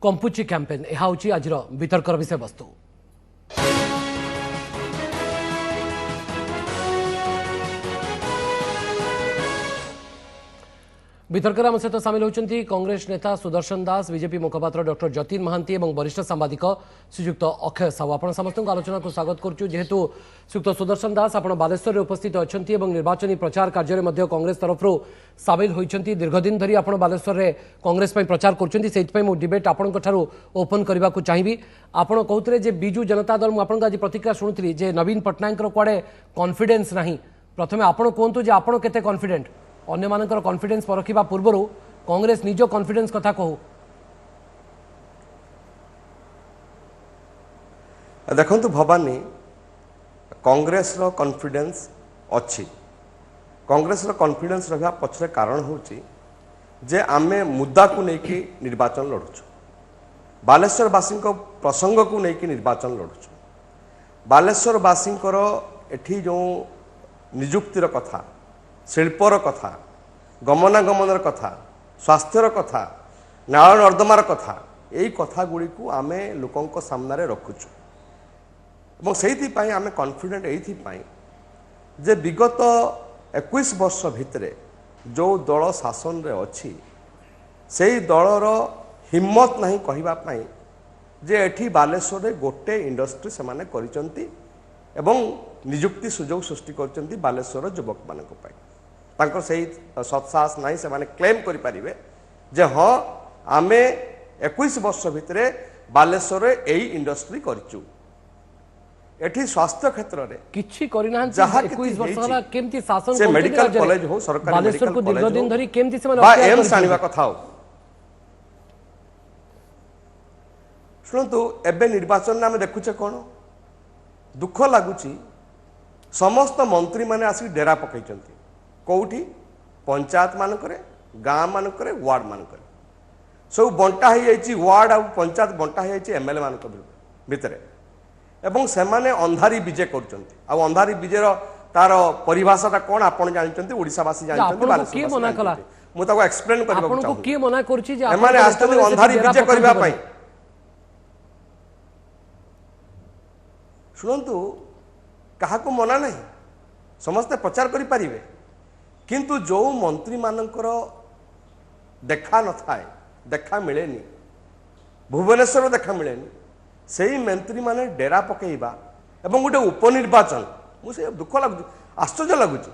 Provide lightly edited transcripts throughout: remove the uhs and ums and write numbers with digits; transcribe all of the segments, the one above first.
कंपुची campaign यह हूँ आज वितर्कर विषय वस्तु। वितर्कर आम सहित सामिल होती कांग्रेस नेता सुदर्शन दास, बीजेपी मुखपात्र डॉक्टर जतीन महांती और वरिष्ठ सांबादिक श्रीजुक्त अक्षय साहू। आप समस्त आलोचना को स्वागत करुँ। जेहेतु श्रीयुक्त सुदर्शन दास आप बालेश्वर में उपस्थित अच्छा निर्वाचन प्रचार कार्य में कांग्रेस तरफ सामिल होती दीर्घदिन धरी आप बालेश्वर में कांग्रेस प्रचार कर डिबेट आपंठू ओपन करने को चाहिए। आप कहते बिजु जनता दल मुझे आज प्रतिक्रिया शुणुली जे नवीन पट्टनायक कड़े कॉन्फिडेंस ना। प्रथम आप कहतु जे आप केते कॉन्फिडेंट अन्य मानकर कॉन्फिडेंस परखिबा पूर्व कांग्रेस निज कॉन्फिडेंस कथा कहू। देखंतु भवानी कांग्रेस रो कॉन्फिडेंस अच्छी। कांग्रेस रो कॉन्फिडेंस रहा पछरे कारण होची जे आमे मुद्दा को लेकी निर्वाचन लड़ुछु। बालेश्वरवासी प्रसंग को लेकी निर्वाचन लड़ुछु। बालेश्वरवासी एठी जो निजुक्तिर कथा, शिल्पर कथा, गमनागमनर कथा, स्वास्थ्यर कथा, नाल नर्दमार कथा, यही कथा गुड़ी को आमे लोकों सामने रखुचु। और से आमे कॉन्फिडेंट ये जे विगत 21 वर्ष भितरे जो दल शासन रे अच्छी से दलर हिम्मत नहीं कहवाई जे एठी बालेश्वर रे गोटे इंडस्ट्री से माने करिसंती एवं निजुक्ति सुजोग सृष्टि करचंती बालेश्वर युवक मानक पाई। तांकर सही सत्साहस नहीं से माने क्लेम करि परिबे जे हाँ आमे 21 वर्ष भितरे बालेश्वर रे एई इंडस्ट्री करिचु। एठी स्वास्थ्य क्षेत्र रे किछि करिना 21 वर्ष होला केमती शासन से मेडिकल कॉलेज हो सरकारी बालेश्वर को मेडिकल दीर्घदिन धरी केमती से माने बा एम्स आनिबा कथा हो। सुनतु एबे निर्वाचन में आमे देखुचे कोन दुख लागुची समस्त मंत्री माने आसी डेरा पकईचंती कौटी पंचायत मानकरे गाँ मानकरे वार्ड मानकरे सब बंटा हो जाइए। वार्ड और पंचायत बंटा हो जाइए एमएलए मान भितर एवं सेमाने अंधारी विजय करचंती। आ अंधारी विजयर तार परिभाषाटा कौन आपन जानचंती ओडिशावासी जानचंती मु ताको एक्सप्लेन करबा आपनको के मना करछि जे एमाने आस्तले अंधारी विजय करबा पई। सुनंतु काहाको मना नहीं समस्ते प्रचार करि परिबे किंतु जो मंत्री मानकर देखा न थाए देखा मिलेनी भुवनेश्वर देखा मिलेनी से ही मंत्री माने डेरा पकेइबा एवं गोटे उपनिर्वाचन मुझे दुख लगु आश्चर्य लगुच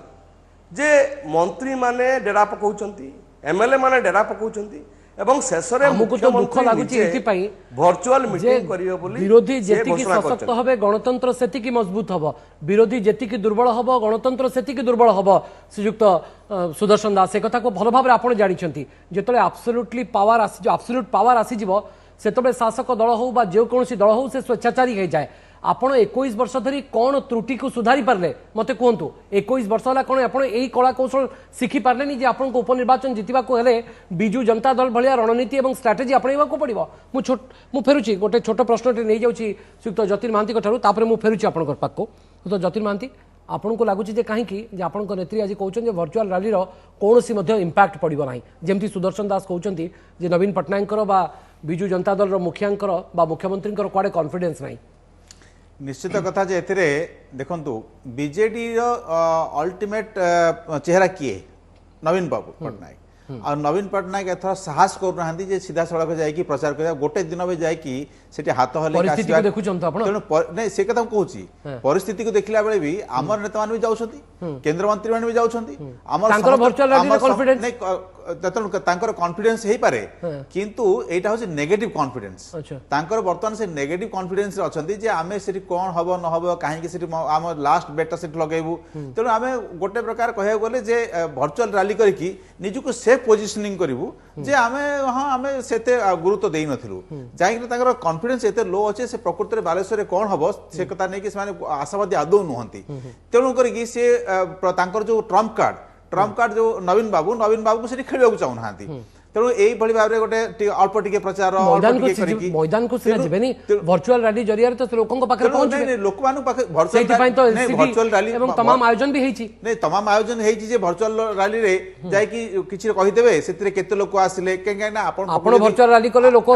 जे मंत्री माने डेरा पकाउचंती एमएलए माने डेरा पकाउचंती एवं शेष रे हमको तो दुख लागुची एथि पई वर्चुअल मीटिंग करियो बोली विरोधी जेतिकी सशक्त हबे गणतंत्र सेतिकी मजबूत हबो। विरोधी जेतिकी दुर्बल हबो गणतंत्र सेतिकी दुर्बल हबो। श्रीयुक्त सुदर्शन दास ए कथा को भल भाबरे आपण जानिछंती जेतले एब्सोल्युटली पावर आसी जो एब्सोल्युट पावर आसी जिवो सेतबे शासक दल हो बा जे कोनोसी दल हो से स्वेच्छाचारी हो जाए। आपण 21 वर्ष धरी कौन त्रुटि को सुधारी पारे मते कहतु 21 वर्ष है कौन आप कला कौशल शिखी पारे जे आपन को उपनिर्वाचन जितवा को हेले बिजु जनता दल भाया रणनीति और स्ट्राटेजी अपनाइबा को पड़ो। मु फेरुची गोटे छोट प्रश्न नहीं जाऊँगी श्रीयुक्त जतीन महांती ठार मु फेरुची आपण पाक तो जतीन महांती आपन को लगुच कहीं आपण नेत्री आज कहते वर्चुअल रैली कौन इंपैक्ट पड़ो ना जमती सुदर्शन दास कहते नवीन पट्टनायक बिजु जनता दल मुखियांकर मुख्यमंत्री कड़े कॉन्फिडेंस ना। निश्चित कथा जे एथिरे देखंतु बीजेडी रो अल्टीमेट चेहरा किए नवीन बाबू पट्टनायक आ नवीन पट्टनायक एथर साहस करना जे सीधा सड़क जाई प्रचार कर गोटे दिन में जाई सेठी हाथ हले परिस्थिति को देखुछन तो आपण नहीं से कथा कहूची परिस्थिति को देखला बेले भी आमर नेता मान भी जाउछंती केंद्र मंत्री मान भी जाउछंती आमर तांकर वर्चुअल रैली कॉन्फिडेंस नहीं तांकर कॉन्फिडेंस हे पारे किंतु एटा होची नेगेटिव कॉन्फिडेंस तांकर वर्तमान से नेगेटिव कॉन्फिडेंस रे अछंती जे आमे सेठी कोन हबो न हबो काहे कि सेठी आम लास्ट बेटा सेठी लगेबू तेनु आमे गोटे प्रकार कहया गले जे वर्चुअल रैली करिकि निजुको सेफ पोजिशनिंग करिवू जे आमे हां आमे सेते गुरुत्व देई नथिलु जाई कि तांकर कॉन्फिडेंस एते लो अच्छे से प्रकृति में बालेश्वर कौन हम से कथा नहीं कि आशावादी आदौ नुहति तेणु करी से जो ट्रम्प कार्ड जो नवीन बाबू को खेल चाहूना तेणु यही भाव में गोटे अल्प टिके प्रचार मैदान को सीना जीवेनी वर्चुअल रैली जरिया तो लोकों पाखे पहुंचे लोक वर्चुअल रैली तमाम आयोजन भी होईची नहीं तमाम आयोजन होईची जे वर्चुअल रैली रे जाय कि किछि कहिदेबे सेतिरे केते लोक आसिले केंगे ना आपण वर्चुअल रैली कले लोक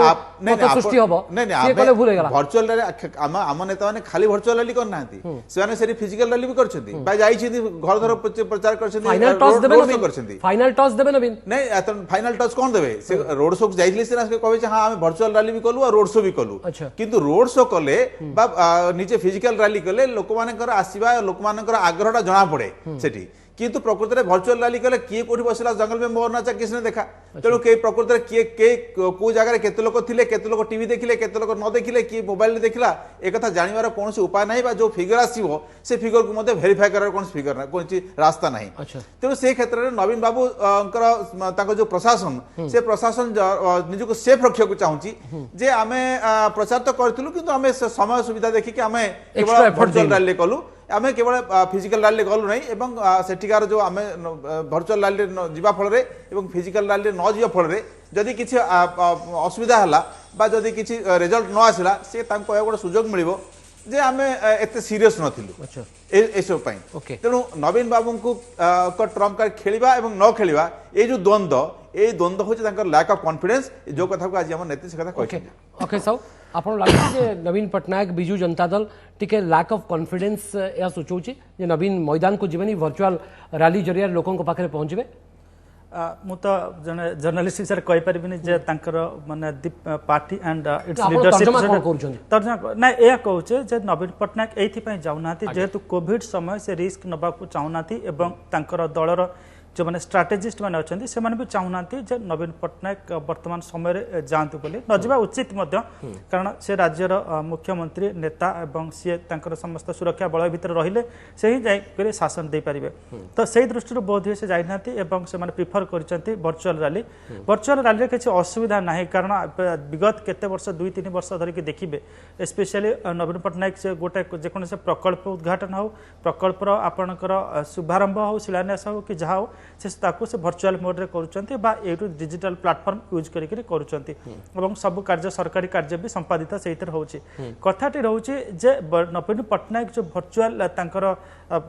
मत सृष्टि हबो नहीं कले भूल गेला वर्चुअल रैली आम नेता माने खाली वर्चुअल रैली करनांती सेने सेरी फिजिकल रैली भी करछंती बा जाईछि घर घर प्रचार करछंती फाइनल टॉस देबे नवीन नहीं फाइनल टच कौन देवे से रोड शो जाइले से कहे हाँ आम वर्चुअल रैली भी कलु और रोड शो भी कलु किंतु रोड शो कले निजे फिजिकल रैली कले लोक मानकर आसीबा लोक मानकर आग्रहटा जना पड़े सेठी किंतु प्रकृति में वर्चुअल रैली कले किए कोठी बसला जंगल में मोर नाचा किसने देखा तेणु के प्रकृति में किए के को जगह केते लोक थिले केते लोक टीवी देखिले केते लोक न देखिले किए मोबाइल देखला एक कथा जानिबार कौन उपाय नहीं बा जो फिगर आसीबो से फिगर को मते वेरीफाई करार कौन फिगर ना कौन रास्ता नहीं तेणु से क्षेत्र में नवीन बाबू जो प्रशासन से प्रशासन निजको सेफ रखा चाहूँगी जे आमे प्रचार तो करथिलु किंतु आमे समय सुविधा देखिक आमे केवल वर्चुअल रैली कलु आमे केवल फिजिकल रैली गलु नहीं एवं सेठिकार जो आमे वर्चुअल रैली जीवा फल रे एवं फिजिकल रैली न जीवा फल रे जदि किछि असुविधा हला बा जदि किछि रिजल्ट न आसिला से तांको गोटे सुजोग मिलिबो जे आमे एते सीरियस नथिलु ए सब पई तेणु नवीन बाबू को ट्रम्प कार्ड खेलिबा एवं न खेलिबा ए जो द्वंद्व होछि तांकर लैक ऑफ कॉन्फिडेंस जो कथा को आज हम नेता से कथा कहै ओके सो आपण लागै जे नवीन पटनायक बिजू जनता दल टिके लैक ऑफ कॉन्फिडेंस या सोचौछि जे नवीन मैदान को जीवनी वर्चुअल रैली जरिया लोकों को पाखरे पहुंचबे मु तो जने जर्नलिस्ट हिसाब कहि परिबिनी जे तांकर माने पार्टी एंड इट्स लीडरशिप तर्जमा ना ए कहउछे जे नवीन पटनायक एथि पय जाउनाती जेहेतु कोविड समय से रिस्क नबा को चाहुनाती एवं तांकर दलर जो मैंने स्ट्राटेजिस्ट मैंने अच्छा से भी चाहूना नवीन पटनायक वर्तमान समय जातु बोली नजा उचित कारण से राज्यर मुख्यमंत्री नेता एवं सी समस्त सुरक्षा बल भितर रहिले से ही जाकर शासन दे पारे तो से दृष्टि बोध हुए से जाना से प्रिफर कर वर्चुअल रैली किसी असुविधा ना कारण विगत केते वर्ष 2-3 वर्ष धरिकी देखिए स्पेशली नवीन पटनायक से गोटे जेकोसी प्रकल्प उद्घाटन हो प्रकल्पर आपणकर शुभारंभ हो शिलान्यास हो कि जहाँ हो से वर्चुअल मोड रे करूचंती बा एटू डिजिटल प्लेटफॉर्म यूज करिके करूचंती एवं सब कार्य सरकारी कार्य भी संपादित सेहितर होची कथाटी रहउची जे नवीन पटनायक जो वर्चुअल तांकर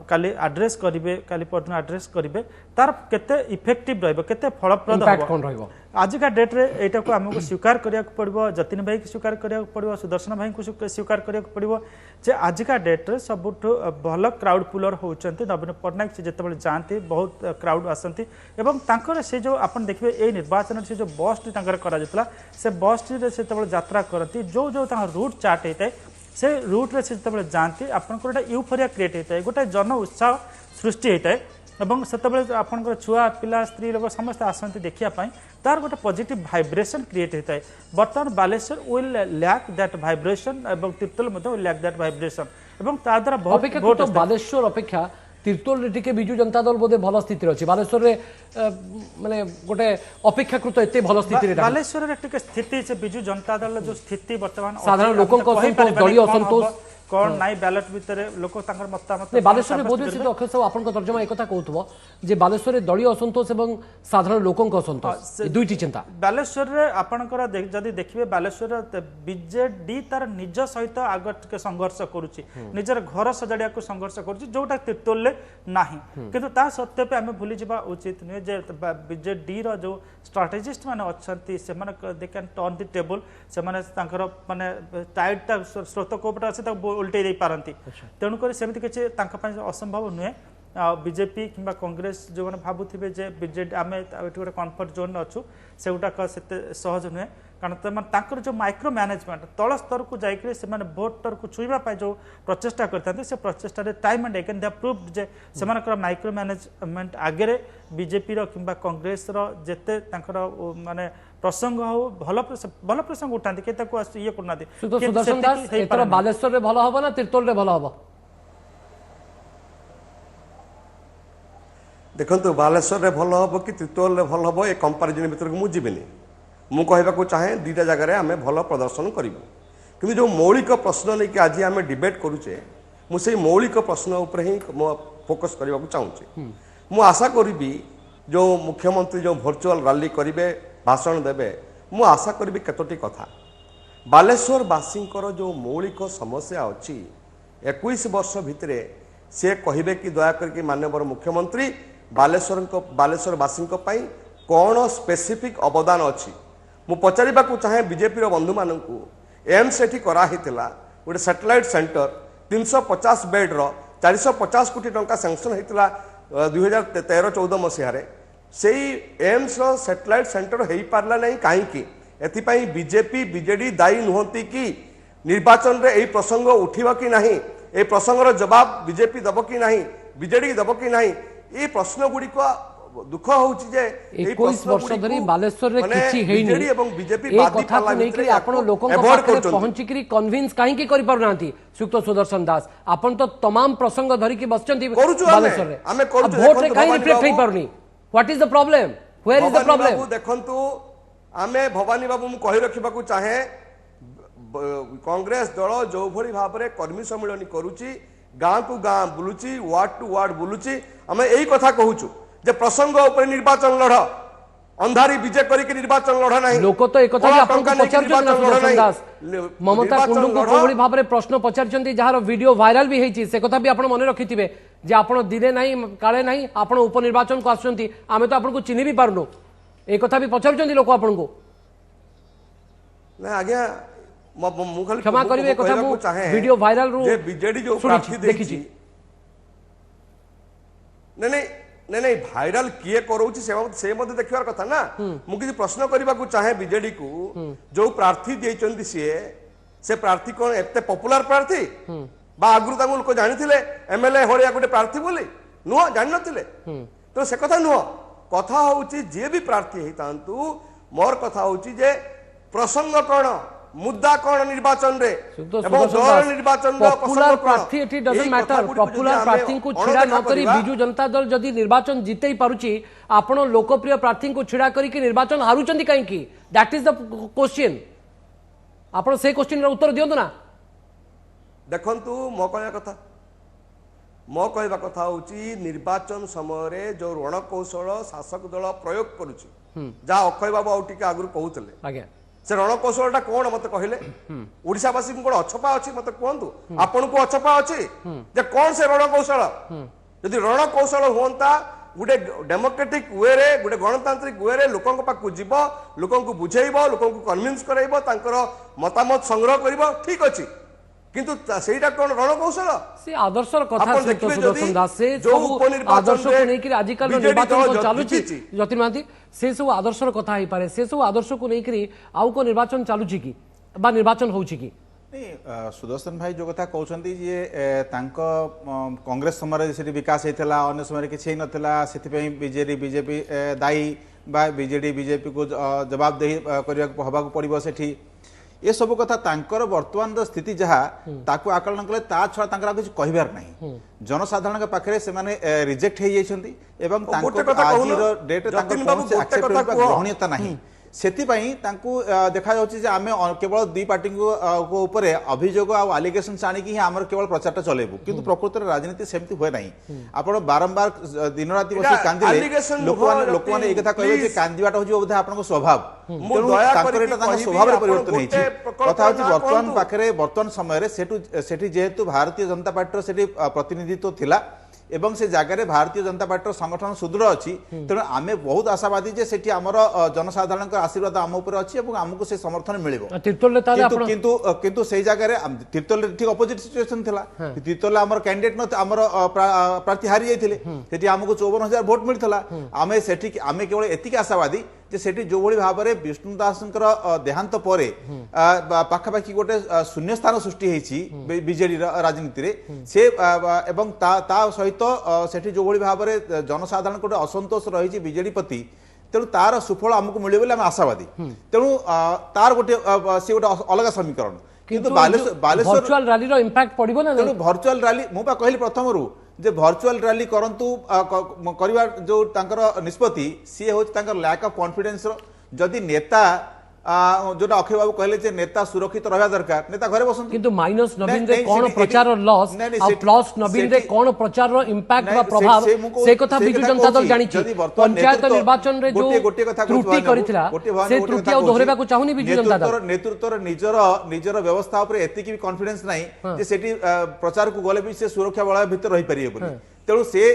काली एड्रेस करिवे काली पटना एड्रेस करिवे तार केते इफेक्टिव रहबो केते फलप्रद रहबो आज का डेट रे एटा को हमको स्वीकार करिया पड़बो जतिन भाई को स्वीकार करिया पड़बो सुदर्शन भाई को स्वीकार करिया पड़बो जे आज का डेट रे सबुठ भल क्राउड पुलर होचंती नवीन पटनायक से जेतेबेले जानती बहुत क्राउड आसंती एवं तांकर से जो आपण देखिबे ए निर्वाचन से जो बस तांकर करा जतला से बस रे सेतेबेले यात्रा करती जो जो तांकर रूट चार्ट हेतै से रूट रे सेतेबेले जानती आपनकर एटा यूफोरिया क्रिएट हेतै गोटे जन उत्साह सृष्टि हेतै एवं सेतेबेले आपनकर छुआ पिला स्त्री लोक समस्त आसंती देखिया पई तार गोटे पॉजिटिव वाइब्रेशन क्रिएट होता है बर्तमान Baleshwar will lack that vibration एवं Tirtol will lack that vibration एवं ता द्वारा बहुत बालेश्वर अपेक्षा तीर्तोल टिके बिजू जनता दल बोधे भल स्थिति अच्छी बालेश्वर रे माने गोटे अपेक्षाकृत एते भल स्थिति रे बालेश्वर रे टिके स्थिति से बिजू जनता दल जो स्थिति वर्तमान साधारण लोकों को दलीय असंतोष कौन नाई बैलेट भितर लोक तांकर मतामत बालेश्वर में बोधे से अक्षय सब आपन तर्जमा एक कथा कहउथबो जे बालेश्वर रे दलीय असंतोष एवं साधारण लोकों को असंतोष दुईटी चिंता बालेश्वर रे आपनकर जदी देखिबे बालेश्वर बीजेडी तार निज सहित आगत के संघर्ष करूची निजर घर सजाड़िया को संघर्ष करूची जोटा तीर्तोल ले नाही किंतु ता सत्य पे हमें भूली जिबा उचित नै जे बीजेडी रो जो स्ट्रेटेजिस्ट माने अछंती से माने they can turn the table से माने तांकर माने टाइट ता स्रोत कोपटा আছে ता उल्टे दे पारंती तेणुक सेमती किसी असंभव नुहे बीजेपी कि कांग्रेस जो मैंने भावुवे जे बीजेडी आम गोटे कम्फर्ट जोन अच्छु से गुटाक सहज नुहे कारण जो माइक्रो मैनेजमेंट तल स्तर को जाकर से भोटर को छुईवा जो प्रचेषा करते से प्रचेषा time and again they proved जे से माइक्रो मैनेजमेंट आगे बीजेपी कि कांग्रेस जेते माने प्रसंग हो भल प्रसंग उठाती के ये करना बालेश्वर रे भल हबो ना तीर्तोल रे भल हबो देखंतु बालेश्वर रे भल हबो कि तीर्तोल रे भल हबो ए कंपैरिजन भीतर को मु जीवेनी मु कहबाकू चाहे दुईटा जगह आम भल प्रदर्शन करूँ कि जो मौलिक प्रश्न लेकिन आज आम डिबेट करुचे मुझे मौलिक प्रश्न उपर ही फोकस करने चाहूँगी मु आशा करी जो मुख्यमंत्री जो वर्चुअल रैली करेंगे भाषण देवे मु आशा करी केतोटी कथा बालेश्वरवासी जो मौलिक समस्या अच्छी 21 वर्ष भितर से कहे कि दया करके माननीय मुख्यमंत्री बालेश्वरवासी कौन स्पेसिफिक अवदान अच्छी मु पचारिबा चाहे बीजेपी बंधु मान एम्स एटी कराइला गोटे सैटेलाइट सेंटर 350 बेड 450 कोटी टंका सैंक्शन होता 2013-14 मसीह से एम्स सैटेलाइट सेंटर हो पारला नहीं कहीं एथिपाई बीजेपी बीजेडी दायी नुहति कि निर्वाचन रे यही प्रसंग उठिब कि नहीं ए प्रसंगर जवाब बीजेपी दब कि नहीं बीजेडी दब कि नहीं ये प्रश्न गुड़िक दुख होउछि जे 21 वर्ष धरी बालेश्वर रे किछि हेइनी एवं बीजेपी कथा को नै कि आपण लोकन पाखरे पहुंची करी कन्विंस काहे की करि पारुनांती सुक्त सुदर्शन दास आपण तो तमाम प्रसंग धरी की बसचंती बालेश्वर रे हमें करू वोट रे काहे रिफ्लेक्ट हेइ पारुनी what is the problem where is the problem बाबू देखंतु आमे भवानी बाबू मु कहि रखिबा को चाहे कांग्रेस दल जो भली भाव रे कर्मी सम्मेलन करूची गां को गां बुलुची वार्ड टू वार्ड बुलुची हमें एही कथा कहूछु जे प्रसंग ऊपर निर्वाचन लड़ अंधारी विजय करके निर्वाचन लड़ नहीं लोक तो एक कथा आपन को पचार सुदर्शन दास ममता कुंडू को कोबड़ी भाव रे प्रश्न पचारचंती जहार वीडियो वायरल भी हेची से कथा भी आपन मन रखिथिबे जे आपन दिने नहीं काले नहीं आपन उपनिर्वाचन को आसचंती आमे तो आपन को चिन्हि भी पारनो ए कथा भी पचारचंती लोक आपन को ना आज्ञा मु खाली क्षमा करिवे कथा मु वीडियो वायरल रु जे बीजेडी जो प्रार्थी देखिछि नहीं नहीं भाइराल किए करोछि से मते देखिवार कथा ना मु किछि प्रश्न करबा को चाहे बीजेडी को जो प्रार्थी देइचंती से प्रार्थी कोन एते पॉपुलर प्रार्थी बा आगु तांगु लोक जानिथिले एमएलए होरिया गोटे प्रार्थी बोली नुह जानि नथिले तो से कथा नुह कथा होउछि जे भी प्रार्थी हेतांतु मोर कथा होउछि जे प्रसंग कोन मुद्दा कौन निर्वाचन रे एवं दल निर्वाचन पॉपुलर प्रार्थी एटी डजंट मैटर पॉपुलर प्रार्थी को छिड़ा न करी बिजू जनता दल जदी निर्वाचन जीतेई पारुची आपण लोकप्रिय प्रार्थी को छिड़ा करी कि निर्वाचन हारुचंदी काहे की दैट इज द क्वेश्चन आपण से क्वेश्चन रे उत्तर दियंतु ना देखंतु मो कहबा कथा होची निर्वाचन समय रे जो रणकौशल शासक दल प्रयोग करूची जा अक्षय बाबू आ टिके आगु कहउतले आज्ञा से रणकौशलटा कौन मत कहले ओडिशावासी को अछपा अच्छी मत कहतु आपन को अछपा अच्छी जे कौन से रणकौशल यदि रणकौशल हुआ गोटे डेमोक्रेटिक वे रे गोटे गणतांत्रिक वे रे लोकों पाखु जीव लोकों को बुझेइब लोकों को कन्विंस कराइब तांकर मतामत संग्रह करिब ठीक अछि किंतु सेटा कोन रणकौशल से आदर्शर कथा सुदर्शन दास से जो आदर्श को नहीं कि आजिकल निर्वाचन को चालुची जतिन मांती से सब आदर्शर कथा ही पारे से सब आदर्श को नहीं कि आउ को निर्वाचन चालुची की बा निर्वाचन होउची की नहीं सुदर्शन भाई जो कथा कहउछंती जे तांको कांग्रेस समय से विकास हेतला अन्य समय किछि नथला सेति पई बीजेपी दाई बा बीजेपी को जवाब दे करिया हबा को पड़िबो सेठी ये सब कथा तांकर वर्तमान स्थिति जहा ताकू आकलन कले ता छडा तांकर किछ कहिबार नाही जनसाधारण के पाखरे से माने रिजेक्ट हे जाइछंती एवं तांको आजिर डेट तांकर कोन एक्सेप्टेबल ग्रहणीयता नाही सेति पई तांकू देखा जाउछि जे आमे केवल दुई पार्टी को ऊपर अभियोग आ एलिगेशन आनी कि हमर केवल प्रचारटा चलेबु किंतु प्रकृत राजनीति सेमति होय नाही आपण बारंबार दिन राति बसी कांदिले लोक माने ए कथा कहबे जे कांदिबाटा होछि बोधे आपन को स्वभाव तांकर एटा तांकर स्वभाव रे परिवर्तन हेछि कथा होछि वर्तमान पाखरे वर्तमान समय रे सेठी जेहेतु भारतीय जनता पार्टी सेठी प्रतिनिधित्व थिला एवं से जगह भारतीय जनता पार्टी संगठन सुदृढ़ अच्छी तेणु आमे बहुत आशावादी जे सेठी हमर जनसाधारण आशीर्वाद आम उपर अच्छी और आमको से समर्थन मिलिबो किंतु से जगह तीर्तोल ठीक अपोजिट सिचुएशन थिला तीर्तोल हमर कैंडिडेट न हमर प्रार्थी हारि जाइथिले सेठी हमको 54,000 वोट मिलथला आमे सेठी आमे केवल एतिक आशावादी जे सेठी जो भली भाबरे विष्णु दासंकर देहांत परे पाखापाखि गोटे शून्य स्थान सृष्टि हेछि बीजेडी राजनीति रे से एवं ता सहित सेठी जो भली भाबरे जनसाधारण को असंतोष रही बीजेडी प्रति तेणु तार सुफल आमको मिले बोले आम आशावादी तेणु तार गोटे से गोटे अलग समीकरण किंतु बालेश्वर वर्चुअल रैली रो इंपैक्ट पड़िबो ना तेणु वर्चुअल रैली मु बा कहली प्रथम रु जे वर्चुअल रैली करंतु करबा जो तांकर निष्पत्ति सी हो तांकर लैक ऑफ कॉन्फिडेंस रो जदि नेता जोटा अक्षय बाबू कहले जे नेता सुरक्षित रहा दरकार नेता घरे बसंत किंतु माइनस नवीन रे कोन प्रचार लॉस आ प्लस नवीन रे कोन प्रचार रो इंपैक्ट बा प्रभाव से कथा बिजु जनता दल जानि छी पंचायत निर्वाचन रे जो त्रुटि करितला से त्रुटि आ दोहरेबा को चाहुनी बिजु जनता दल नेतृत्व निजर व्यवस्था ऊपर एति की कॉन्फिडेंस नाही जे सेठी प्रचार को गले भी से सुरक्षा बल भीतर रही परिए बोली तेणु से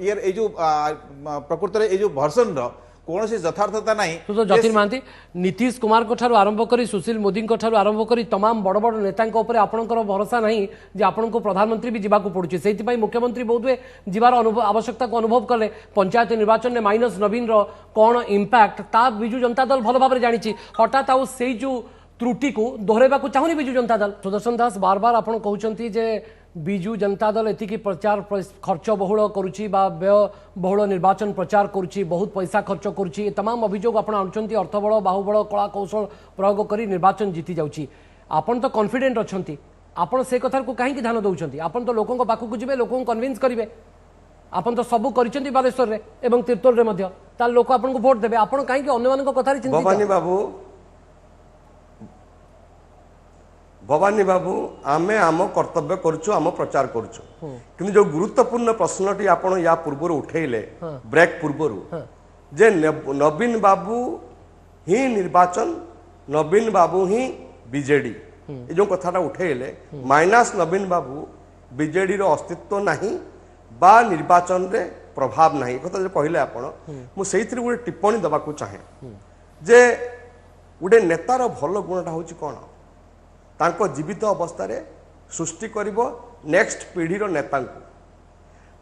ये जो प्रकृत रे जो भर्सन रो कौन सी यथार्थता नहीं तो ज्योति महांती नीतीश कुमार को ठारू आरंभ करी सुशील मोदी को ठारू आरंभ करी तमाम बड़ बड़ नेता आपणकर भरोसा नहीं जे आपण को प्रधानमंत्री भी जावाक पड़ुछि सेति पई मुख्यमंत्री बोधवे जीवार आवश्यकता को अनुभव कले पंचायत निर्वाचन में माइनस नवीन रो कौन इंपैक्ट ता बिजु जनता दल भल भाव जानी हठात आउ से जो त्रुटि को दोहरेबा को चाहुनी बिजु जनता दल सुदर्शन दास बार बार आपण कहउछंती जे बिजु जनता दल एति प्रचार खर्च बहुल करुच्ची व्यय बहुल निर्वाचन प्रचार करुच्ची बहुत पैसा खर्च करुच्ची तमाम अभियोग आपण आणुचंती अर्थबल बाहुबल कला कौशल प्रयोग करी निर्वाचन जीति जाउची आपण तो कॉन्फिडेंट अछंती आपण से कथार को काहे ध्यान दउछंती आपण तो लोकन को पाखु जिवे लोकन को कन्विंस करिवे आपण तो सब करिसेंती बालेश्वर रे एवं तीर्तोल रे मध्य ता लोक आपण को वोट देबे आपण काहे कि अन्य मान को कथार चिंतित भवानी बाबू आमे आम कर्तव्य करुचु आम प्रचार करुचु किंतु जो गुरुत्वपूर्ण प्रश्नटी आपण या पूर्व उठेले ब्रेक पूर्व जे नवीन बाबू ही निर्वाचन नवीन बाबू ही बीजेडी ये जो कथाटा उठेले माइनस नवीन बाबू बीजेडी रो अस्तित्व नहीं बा निर्वाचन रे प्रभाव नहीं कथा जो कहले आपण मु सेइथिर गुटे टिप्पणी दबा को चाहे जे गुटे नेतार भल गुणटा होची कोन तांको जीवित अवस्था सृष्टि करिबो नेक्स्ट पीढ़ी नेता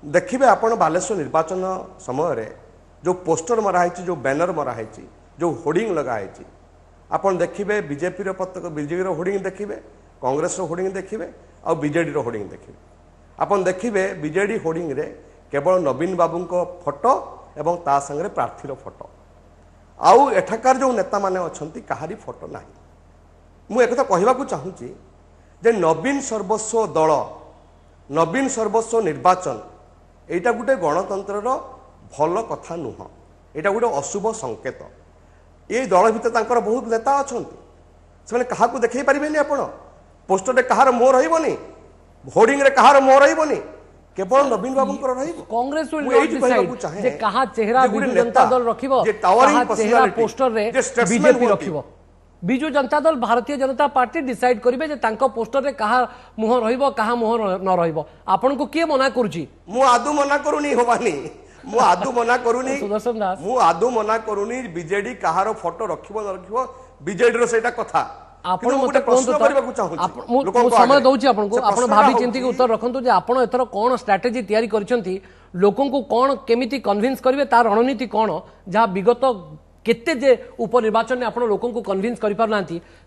देखिए आपण बालेश्वर निर्वाचन समय जो पोस्टर मराही जो बैनर मराही जो होर्डिंग लगाई आपण देखिए बीजेपी पताका बीजेपी होर्डिंग देखिए कांग्रेस होर्डिंग देखिए आ बीजेडी होर्डिंग देखिए आपण देखिए बीजेडी होर्डिंग रे केवल नवीन बाबू फोटो एवं ता संगे प्रार्थी फोटो आउ एठाकार जो नेता माने अछंती कहारी फोटो नाही मु एक कहवाक चाहूँगी जे नवीन सर्वस्व दल नवीन सर्वस्व निर्वाचन यहाँ गोटे गणतंत्र भल कथा नुह यहाँ गोटे अशुभ संकेत ये दल भितर बहुत नेता अच्छा से क्या देखई पारे आप पोस्टर कहार मोह रही होर्डिंग कहार मोह रही केवल नवीन बाबू कांग्रेस कहा चेहरा बिजु जनता दल रखिबो कहा चेहरा पोस्टर रे BJP रखिबो Biju Janata Dal Bharatiya Janata party decide करिवे जे तांको पोस्टर रे कहा मुह रहिबो कहा मुह न रहिबो आपन को के मना करूची मु आदु मना करूनी होबानी मु आदु मना करूनी सुदर्शन दास मु आदु मना करूनी बीजेडी कहारो फोटो रखिबो न रखिबो बीजेडी रो सेटा कथा आपण मते प्रश्न करबाकू चाहूची लोक समय दउची आपन को आपण भाबी चिंती के उत्तर रखंतु जे आपण एथरो कोन स्ट्रेटजी तयारी करछंती लोकन को कोन केमिति कन्विंस करिवे तार रणनीति कोन जहा विगत केते जे उपनिर्वाचन में आप लोगों को कन्विंस कर पार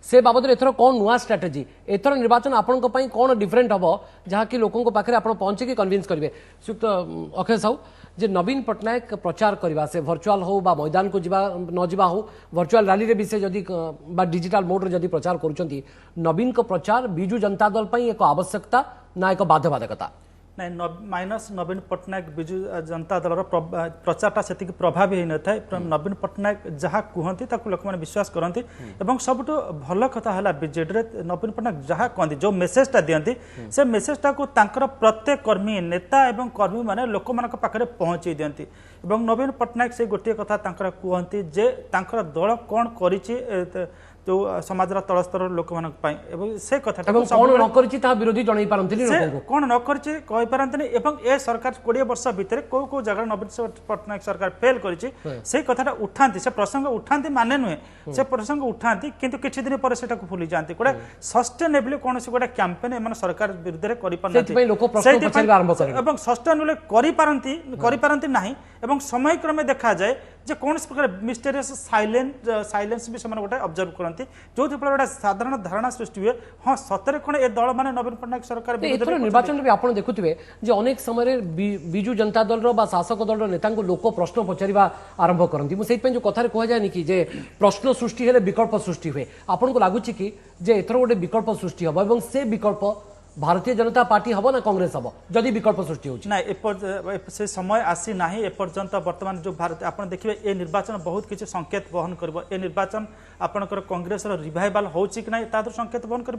से बाबद एथर कौन नुआ स्ट्राटेजी एथर निर्वाचन आपण कौन डिफरेंट हम जहाँकि लोगों को पाखे आप पहुंचे कन्विंस करेंगे सुक्त अक्षय साहू जे नवीन पट्टनायक प्रचार करवा से वर्चुअल हो बा मैदान को जीवा न जीवा हो वर्चुअल रैली भी से जदि बा डिजिटल मोड रे जदि प्रचार करुछंती नवीन को प्रचार बिजु जनता दल पई एक आवश्यकता ना एक बाध्यबाधकता नहीं माइनस नवीन पट्टनायक बिजु जनता दल प्रचारटा से प्रभावी होता है नवीन पट्टनायक जहाँ कहती लोक मैंने विश्वास करती सबुठ भल कथा है बीजेडी नवीन पट्टनायक जहाँ कहती जो मेसेजटा दिखती से मेसेजटा को प्रत्येक कर्मी नेता एवं कर्मी मैंने लोक मान पाखे पहुँचे दिखती नवीन पट्टनायक से गोटे कथा कहती जे दल कौन कर जो समाज तल स्तर लोक मान से कथा विरोधी जन कौन न कर सरकार 20 वर्ष भितर कौ कौ जगह नवीन पट्टनायक सरकार फेल कर कथा उठाती से प्रसंग उठाती माने नुहे से प्रसंग उठाती किंतु किछि दिन पर सेटा को भूली जाती गोटे सस्टेनेबली कौन गोटे कैंपेन एम सरकार विरुद्ध कर सस्टेनेबली कर समय क्रमे देखा जाए जे कौन प्रकार मिस्टेरियस साइलेंस भी से गोटे ऑब्जर्व करती जो गोटे साधारण धारणा सृष्टि हुए हाँ सतरे कौन ए दल माने नवीन पट्टनायक सरकार निर्वाचन भी आप देखुए जे अनेक समय बिजु जनता दल शासक दल नेता लोक प्रश्न पचारिबा आरंभ करती मुझे जो कथार कह जाए कि जे प्रश्न सृष्टि हेले विकल्प सृष्टि हुए आपन को लगुच कि जे एथर गोटे विकल्प सृष्टि हम से विकल्प भारतीय जनता पार्टी हबो ना कांग्रेस हबो जदि विकल्प सृष्टि होची ना से समय आसी ना एपर्यंत वर्तमान जो भारत आप देखिए ए निर्वाचन बहुत किसी संकेत बहन कर ए निर्वाचन आपणकर कांग्रेस रिवाइवाल होची कि ना तादर संकेत बहन कर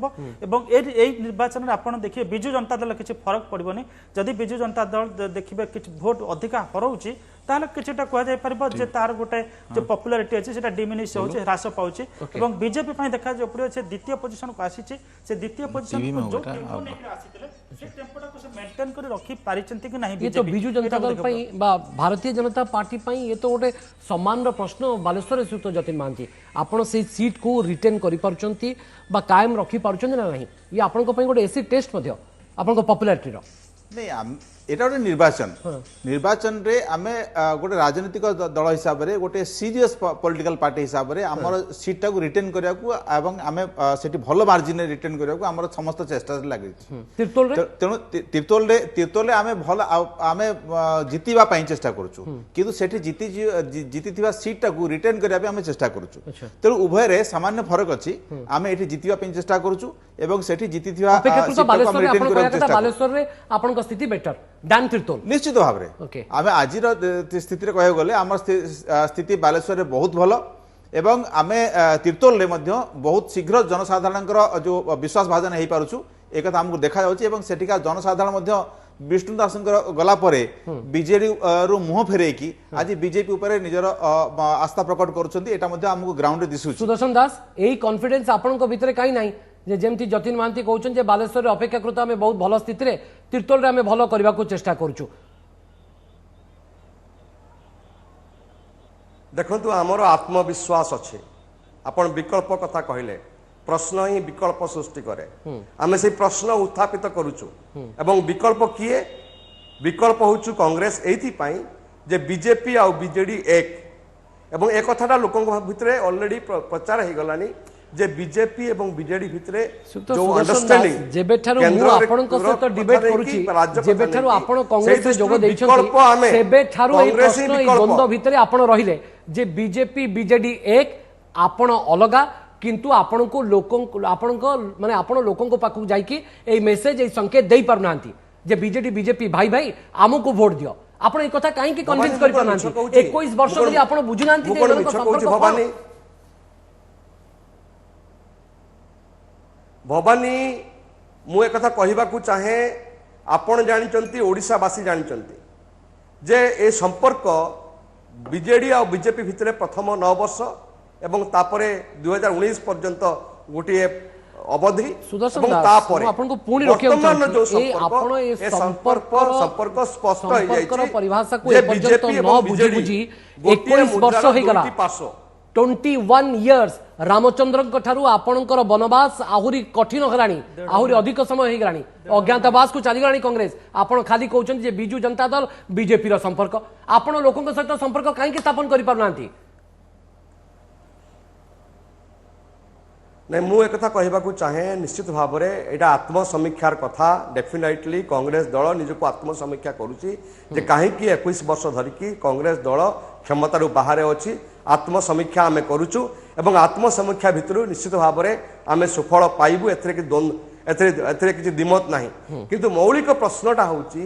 निर्वाचन आप देखिए बिजु जनता दल किसी फरक पड़ोनी जदि बिजु जनता दल देखिए किसी भोट अधिका हरौची ताहले किछटा कह जाय परबो जे तार गोटे जो पॉपुलैरिटी अछि सेटा डिमिनिश होछि ह्रास पाउछि एवं बीजेपी पय देखा जे पड़ियो से द्वितीय पोजीशन को आसीछि से द्वितीय पोजीशन को जो टेम्पो नेकि आसीतले से टेम्पोटा को से मेंटेन कर रखी पारिचंती कि नहीं ये तो बिजु जनता दल पय बा भारतीय जनता पार्टी पय ये तो गोटे सम्मान रो प्रश्न बालेश्वर सुत जतिन मानती आपण से सीट को रिटेन करि परचंती बा कायम रखी परचंती ना नहीं ये आपण को पय गोटे एसी टेस्ट मध्य आपण को पॉपुलैरिटी रो नहीं एटा गोटे निर्वाचन निर्वाचन रे आमे गोटे राजनीतिक दल हिसाब रे गोटे सीरियस पॉलिटिकल पार्टी हिसाब रे हमर सीट को रिटेन करिया को एवं आमे सेठी भलो मार्जिन रे रिटेन करिया को हमर समस्त चेष्टा लागि तिरतोल रे तेनु तिरतोल रे आमे भलो आमे जितिबा पई चेष्टा करछु किंतु सेठी जीतिथिबा सीट को रिटेन करिया पे आमे चेष्टा करछु तेनु उभय रे सामान्य फरक अछि आमे एठी जितिबा पई चेष्टा करछु एवं सेठी जीतिथिबा सीट को रिटेन करिया चेष्टा बालेश्वर रे आपन को स्थिति बेटर डान तिरतोल निश्चित भाव रे आमे आजिर स्थिति रे कहय गले हमर स्थिति बालेश्वर रे बहुत भलो एवं आमे तिरतोल रे मध्य बहुत शीघ्र जनसाधारणकर जो विश्वास भाजन हेई पारुछु एकता हमको देखा जाउछि एवं सेटिका जनसाधारण मध्य विष्णु दासंकर गला परे बीजेडी रु मुह फेरे की आज बीजेपी ऊपर निजर आस्था प्रकट करूछंती एटा मध्य हमको ग्राउंड रे दिसुछि सुदर्शन दास एई कॉन्फिडेंस आपन को भितरे काई नाही जे जेमती जतिन महांती कहउछन जे बालेश्वर रे अपेक्षाकृत आमे बहुत भलो स्थिति रे तिरतोल रे आमे भलो करबा को चेष्टा करूछु देखंतु हमर आत्मविश्वास अछि आपण विकल्प कथा कहिले प्रश्न ही विकल्प सृष्टि करे आमे से प्रश्न उत्थापित करूछु एवं विकल्प किए विकल्प होछु कांग्रेस एथि पई जे बीजेपी आ बीजेडी एक एवं एक कथाटा लोकन भितरे ऑलरेडी प्रचार हे गलानी जे बीजेपी एवं बीजेडी भितरे जो अंडरस्टैंडिंग जेबेठारु मु आपन को सहित डिबेट करूची जेबेठारु आपन कांग्रेस रे जोग दैछंती सेबेठारु ए प्रश्न ए द्वंद्व भितरे आपन रहिले जे बीजेपी बीजेडी एक आपन अलगा किंतु आपन को लोकन आपन को माने आपन लोकन को पाखु जाई कि ए मेसेज ए संकेत देई परनांती जे बीजेडी बीजेपी भाई भाई आमको वोट दियो आपन ए कथा काहे कि कन्विंस कर परनांती 21 वर्ष धरि आपन बुझुनांती जे एकर संपर्क भवानी मु एक कथा कहबा को चाहे आपण जानिचंती ओडिसावासी जानिचंती जे ए संपर्क बीजेडी और बीजेपी भितरे प्रथम 9 वर्ष एवं तापरे 2019 पर्यंत गोटे अवधि एवं तापरे आपण को पूर्ण रखियो जो संपर्क स्पष्ट हो जाय परिभाषा को ए पर्यंत न बुझी 21 वर्ष हो गला 21 years रामचंद्र ठारू आपणकर वनवास आहुरी कठिन हलाणी आहुरी अधिक समय हो गलानी अज्ञातवास को चली गलानी कांग्रेस आपण खाली कहउछन जे बिजु जनता दल बीजेपी रो संपर्क आपण लोकन सहित संपर्क काहे कि स्थापन करि पारनांती नहीं मु एक कथा कहबा चाहे निश्चित भाव में एटा आत्मसमीक्षार कथा डेफिनेटली कांग्रेस दल निजको आत्मसमीक्षा करुची जे काहे कि 21 वर्ष धरिकी कांग्रेस दल क्षमतार बाहर अछि आत्मसमीक्षा आमे करूछु एवं आत्मसमीक्षा भितरु निश्चित भाव में आमे सुफल पाइबु एथरे किछि दिमत नाही किंतु मौलिक प्रश्नटा होची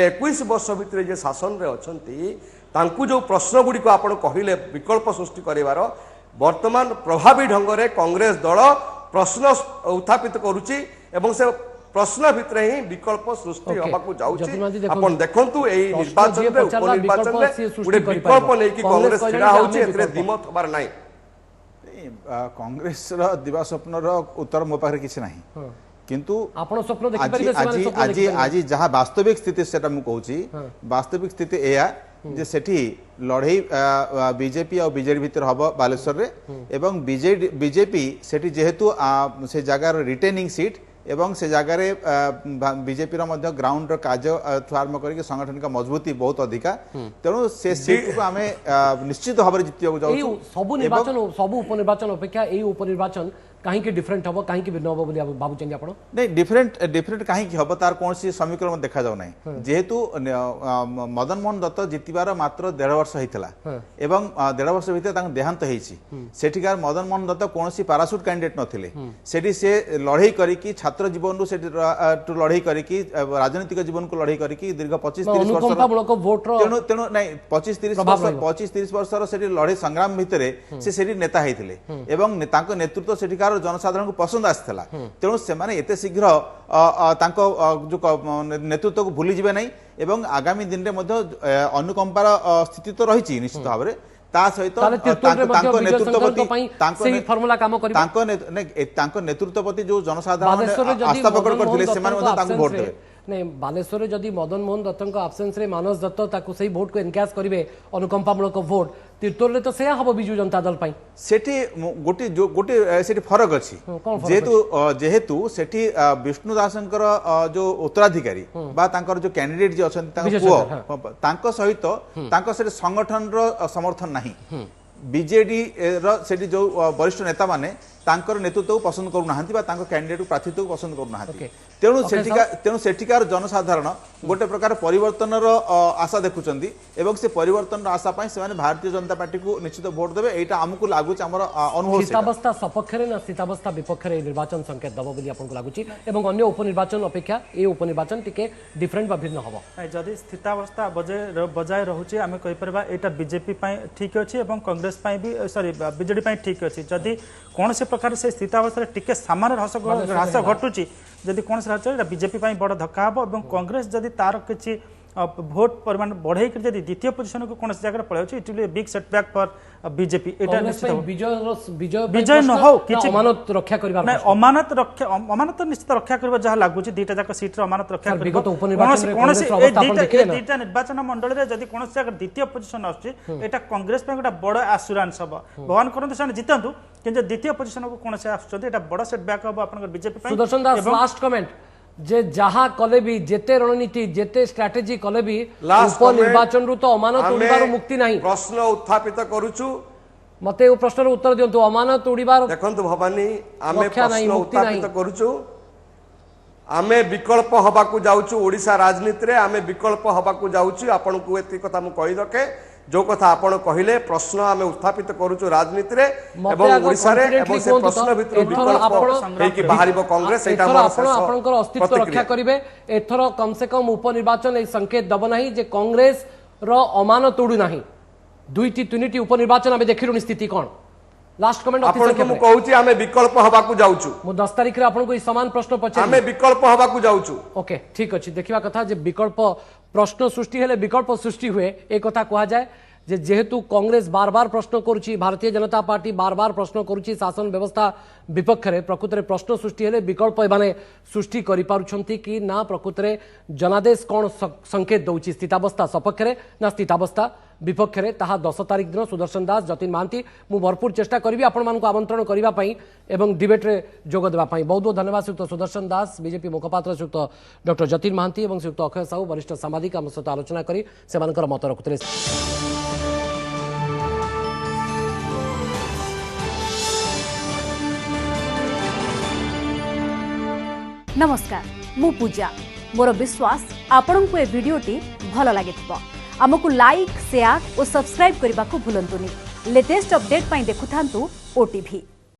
21 वर्ष भितर जे शासन रे अछंती तांकु जो प्रश्न गुडी को आपण कहिले विकल्प सृष्टि करिवार वर्तमान प्रभावी ढंग रे कांग्रेस दल प्रश्न उत्थापित करुची एवं से प्रश्न भितर ही विकल्प सृष्टि होबाकू जाउची आपण देखंतु एई निर्वाचन रे उपनिर्वाचन रे गुडे विकल्प नै कि कांग्रेस छिड़ा होची एतरे दिमत होबार नाही कांग्रेस रो दिवा स्वप्न रो उत्तर मो पाखरे किछ नाही किंतु आपण स्वप्न देखि परिबे आज जहा वास्तविक स्थिति सेटा मु कहूची वास्तविक स्थिति एया जे सेठी लड़ई बीजेपी और बीजेडी भीतर हम बालेश्वर रे एवं बीजेपी सेठी जेहेतु से जगार रिटेनिंग सीट एवं से जगार बीजेपी रो ग्राउंड रो कार्य आरंभ करके संगठन का मजबूती बहुत अधिका तेणु से सीट को आमे निश्चित भाव में जितिया जाऊ सब निर्वाचन सब उपनिर्वाचन अपेक्षा ए उपनिर्वाचन कहीं डिफरेंट हम कहीं भिन्न हम बोली भावुं आप नहीं डिफरेंट कहीं हम तार कौन समीकरण देखा जाऊ ना जेहेतु मदन मोहन दत्त जीतबार मात्र 1.5 वर्ष होता एवं 1.5 वर्ष भर देहांत होटिकार मदन मोहन दत्त कौन पाराशुट कैंडिडेट नथिले सेठी से लड़ाई करी छात्र जीवन रु लड़ाई करी राजनीतिक जीवन को लड़ाई करी दीर्घ 25-30 वर्ष तेणु नहीं 25-30 वर्ष से लड़ाई संग्राम भितर से नेता होते नेतृत्व सेठिकार जनसाधारण को पसंद आसाला तेणु से एते शीघ्र जो नेतृत्व को भूली जाए नहीं एवं आगामी दिन में अनुकंपार स्थिति तो रही निश्चित भाव में ता सहित नेतृत्व जो जनसाधारण आस्था प्रकट करते भोट देवे नहीं बालेश्वर जदि मदन मोहन दत्त आब्सेंस रे मानस दत्त ताकू सही भोट को एनकैश करेंगे अनुकंपामूलक भोट तीर्तोल तो से हम विजु जनता दल सेठी गोटे सेठी फरक अच्छी जेहेतु सेठी विष्णु दासंकर जो उत्तराधिकारी बा तांकर जो कैंडिडेट जो अछंती पुओ सहित संगठन रो समर्थन नहीं बीजेडी सेठी जो वरिष्ठ नेता माने तांकर नेतृत्व को पसंद करूना कैंडिडेट को प्रार्थीत्व को पसंद करूना तेणु सेठिकार जनसाधारण गोटे प्रकार परिवर्तन आशा देखुंट एवं से परिवर्तन आशा से भारतीय जनता पार्टी को निश्चित भोट देवे एटा आमको लागुच हमर अनुभव स्थितावस्था सपक्षरे ना स्थितावस्था विपक्षरे निर्वाचन संकेत दबो बोली आपन को लागुची एवं अन्य उपनिर्वाचन अपेक्षा ए उपनिर्वाचन टिके डिफरेंट बा भिन्न हबो जदि स्थितावस्था बजाय रहुची आमे कहि परबा एटा बीजेपी पई ठीक अछि एवं कांग्रेस पई भी सॉरी बीजेडी पई ठीक अछि जदि कौन से प्रकार से स्थितावस्था टिके सामान्य ह्रास घटुची जदि कौन से राज्य बीजेपी बड़ धक्का हम और कांग्रेस जदि तार किसी भोट परिमाण बढ़े जब द्वितीय पोजिशन को कौन जगह पड़े it will big setback for BJP विजय न हो अमानत रक्षा अमानत निश्चित रक्षा कर जहाँ लगुच दुईटा जाक सीट अमानत रक्षा दुईटा निर्वाचन मंडल में जब कौन जगह द्वितीय पोजिशन आसा कांग्रेस गोटे बड़ आश्योरेंस हम भगवान करते से जितु कि द्वितीय पोजिशन को कौन आस बड़ सेटबैक हम आप बीजेपी सुदर्शन दास लास्ट कमेंट जे जहा कले भी जेते रणनीति जेते स्ट्रैटेजी कले भी उपनिर्वाचन रु तो अमानत उड़ीबार मुक्ति नहीं प्रश्न उत्थापित करूछु मते ओ प्रश्न उत्तर दियंतु अमानत उड़ीबार देखंतु भवानी आमे प्रश्न उत्थापित करूछु आमे विकल्प हबाकू जाउछु ओडिशा राजनीति रे आमे विकल्प हबाकू जाउछु आपन को एति कथा मु कहि रखे जो कथा आपण कहले प्रश्न आमे उत्थापित करूछु राजनीति रे एवं ओडिशा रे एवं से प्रश्न भितर विकल्प हे कि बाहरिबो कांग्रेस एटा आपनकर अस्तित्व रक्षा करिवे एथरो कम से कम उपनिर्वाचन ए संकेत दब नाही जे कांग्रेस रो अमानत उडू नाही दुईटी तीनटी उपनिर्वाचन आमे देखिरुनी स्थिति कोन लास्ट कमेंट आपन को मु कहूची आमे विकल्प हबाकू जाउछु मु 10 तारिख रे आपन को ई समान प्रश्न पछे आमे विकल्प हबाकू जाउछु ओके ठीक अछि देखिबा कथा जे विकल्प प्रश्न सृष्टि हेले विकल्प सृष्टि हुए एक कथा कहा जाए जे जेहेतु कांग्रेस बार बार प्रश्न करुची भारतीय जनता पार्टी बार बार प्रश्न करुची शासन व्यवस्था विपक्ष रे प्रकृत रे प्रश्न सृष्टि हेले विकल्प माने सृष्टि करि पारुछंती कि ना प्रकृत रे जनादेश कोन संकेत दउची स्थितावस्था सपक्ष रे ना स्थितावस्था विपक्ष रे ताहा 10 तारिख दिन सुदर्शन दास जतिन महांती मु भरपूर चेष्टा करिवि आपण मान को आमंत्रण करिवा पई एवं डिबेट रे जोग देबा पई बहुत बहुत धन्यवाद श्रीयुक्त सुदर्शन दास बीजेपी मुखपात्र श्रीयुक्त डॉक्टर जतिन महांती एवं श्रीयुक्त अक्षय साहू वरिष्ठ सामाजिक आम सहित आलोचना करी सेमानकर मत रखुतले नमस्कार मु पूजा मोर विश्वास आपण को ए वीडियोटी भल लागिथिबो आमको लाइक शेयर और सब्सक्राइब करने को भूलंतुनी लेटेस्ट अपडेट पाई देखुथांतु ओटीवी।